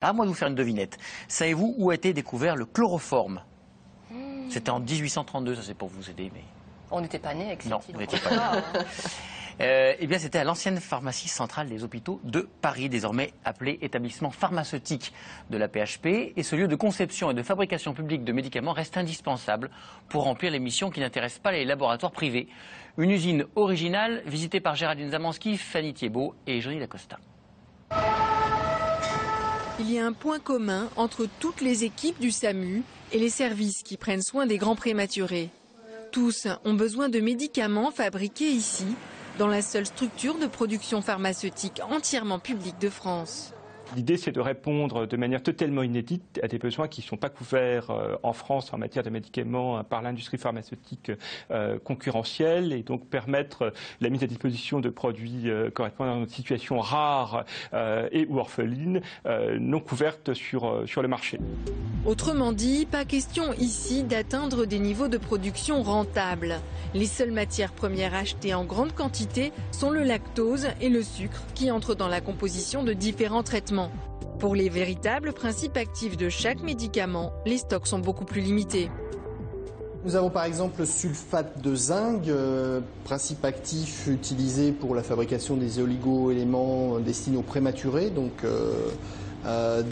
À moi de vous faire une devinette. Savez-vous où a été découvert le chloroforme? C'était en 1832, ça c'est pour vous aider. Mais... On n'était pas nés avec ce Non, titre. on n'était pas nés. Eh bien, c'était à l'ancienne pharmacie centrale des hôpitaux de Paris, désormais appelée établissement pharmaceutique de la PHP. Et ce lieu de conception et de fabrication publique de médicaments reste indispensable pour remplir les missions qui n'intéressent pas les laboratoires privés. Une usine originale visitée par Géraldine Zamanski, Fanny Thiebaud et Johnny Dacosta. Il y a un point commun entre toutes les équipes du SAMU et les services qui prennent soin des grands prématurés. Tous ont besoin de médicaments fabriqués ici, dans la seule structure de production pharmaceutique entièrement publique de France. L'idée, c'est de répondre de manière totalement inédite à des besoins qui ne sont pas couverts en France en matière de médicaments par l'industrie pharmaceutique concurrentielle et donc permettre la mise à disposition de produits correspondant à une situation rare et ou orpheline non couvertes sur le marché. Autrement dit, pas question ici d'atteindre des niveaux de production rentables. Les seules matières premières achetées en grande quantité sont le lactose et le sucre qui entrent dans la composition de différents traitements. Pour les véritables principes actifs de chaque médicament, les stocks sont beaucoup plus limités. Nous avons par exemple le sulfate de zinc, principe actif utilisé pour la fabrication des oligo-éléments destinés aux prématurés, donc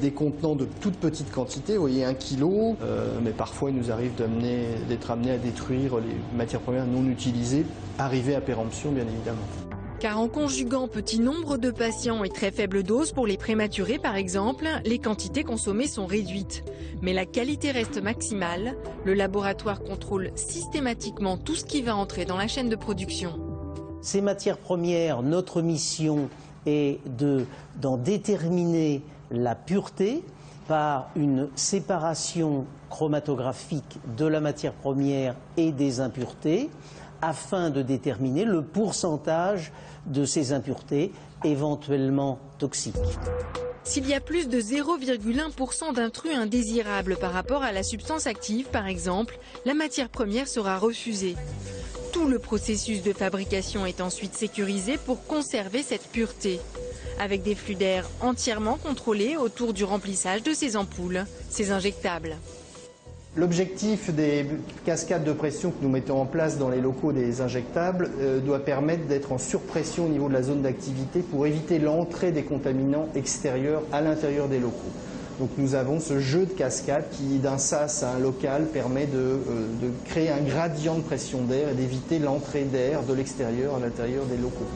des contenants de toute petite quantité, vous voyez 1 kg, mais parfois il nous arrive d'être amené à détruire les matières premières non utilisées, arrivées à péremption bien évidemment. Car en conjuguant petit nombre de patients et très faible dose pour les prématurés par exemple, les quantités consommées sont réduites. Mais la qualité reste maximale, le laboratoire contrôle systématiquement tout ce qui va entrer dans la chaîne de production. Ces matières premières, notre mission est d'en déterminer la pureté par une séparation chromatographique de la matière première et des impuretés, afin de déterminer le pourcentage de ces impuretés éventuellement toxiques. S'il y a plus de 0,1% d'intrus indésirables par rapport à la substance active, par exemple, la matière première sera refusée. Tout le processus de fabrication est ensuite sécurisé pour conserver cette pureté, avec des flux d'air entièrement contrôlés autour du remplissage de ces ampoules, ces injectables. L'objectif des cascades de pression que nous mettons en place dans les locaux des injectables doit permettre d'être en surpression au niveau de la zone d'activité pour éviter l'entrée des contaminants extérieurs à l'intérieur des locaux. Donc nous avons ce jeu de cascade qui, d'un sas à un local, permet de créer un gradient de pression d'air et d'éviter l'entrée d'air de l'extérieur à l'intérieur des locaux.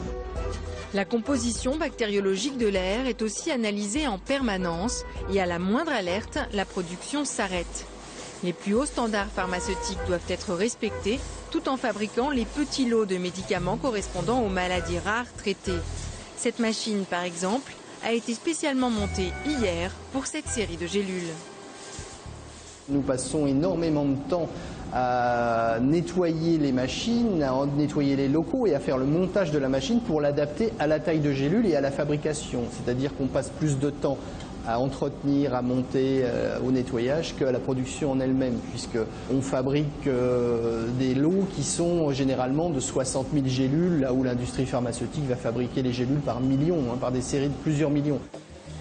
La composition bactériologique de l'air est aussi analysée en permanence et à la moindre alerte, la production s'arrête. Les plus hauts standards pharmaceutiques doivent être respectés tout en fabriquant les petits lots de médicaments correspondant aux maladies rares traitées. Cette machine, par exemple, a été spécialement montée hier pour cette série de gélules. Nous passons énormément de temps à nettoyer les machines, à nettoyer les locaux et à faire le montage de la machine pour l'adapter à la taille de gélule et à la fabrication. C'est-à-dire qu'on passe plus de temps à entretenir, à monter au nettoyage qu'à la production en elle-même, puisqu'on fabrique des lots qui sont généralement de 60 000 gélules, là où l'industrie pharmaceutique va fabriquer les gélules par millions, par des séries de plusieurs millions.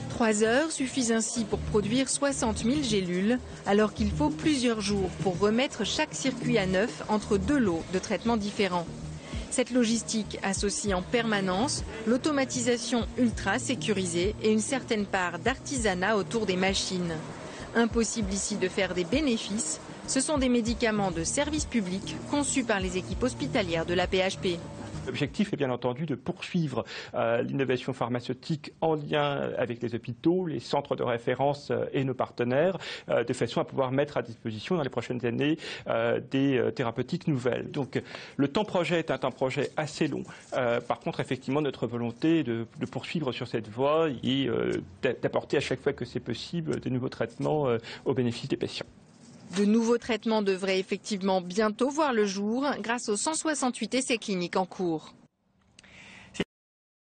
3 heures suffisent ainsi pour produire 60 000 gélules, alors qu'il faut plusieurs jours pour remettre chaque circuit à neuf entre 2 lots de traitements différents. Cette logistique associe en permanence l'automatisation ultra sécurisée et une certaine part d'artisanat autour des machines. Impossible ici de faire des bénéfices, ce sont des médicaments de service public conçus par les équipes hospitalières de la PHP. L'objectif est bien entendu de poursuivre l'innovation pharmaceutique en lien avec les hôpitaux, les centres de référence et nos partenaires, de façon à pouvoir mettre à disposition dans les prochaines années des thérapeutiques nouvelles. Donc le temps projet est un temps projet assez long. Par contre, effectivement, notre volonté est de poursuivre sur cette voie et d'apporter à chaque fois que c'est possible de nouveaux traitements au bénéfice des patients. De nouveaux traitements devraient effectivement bientôt voir le jour grâce aux 168 essais cliniques en cours.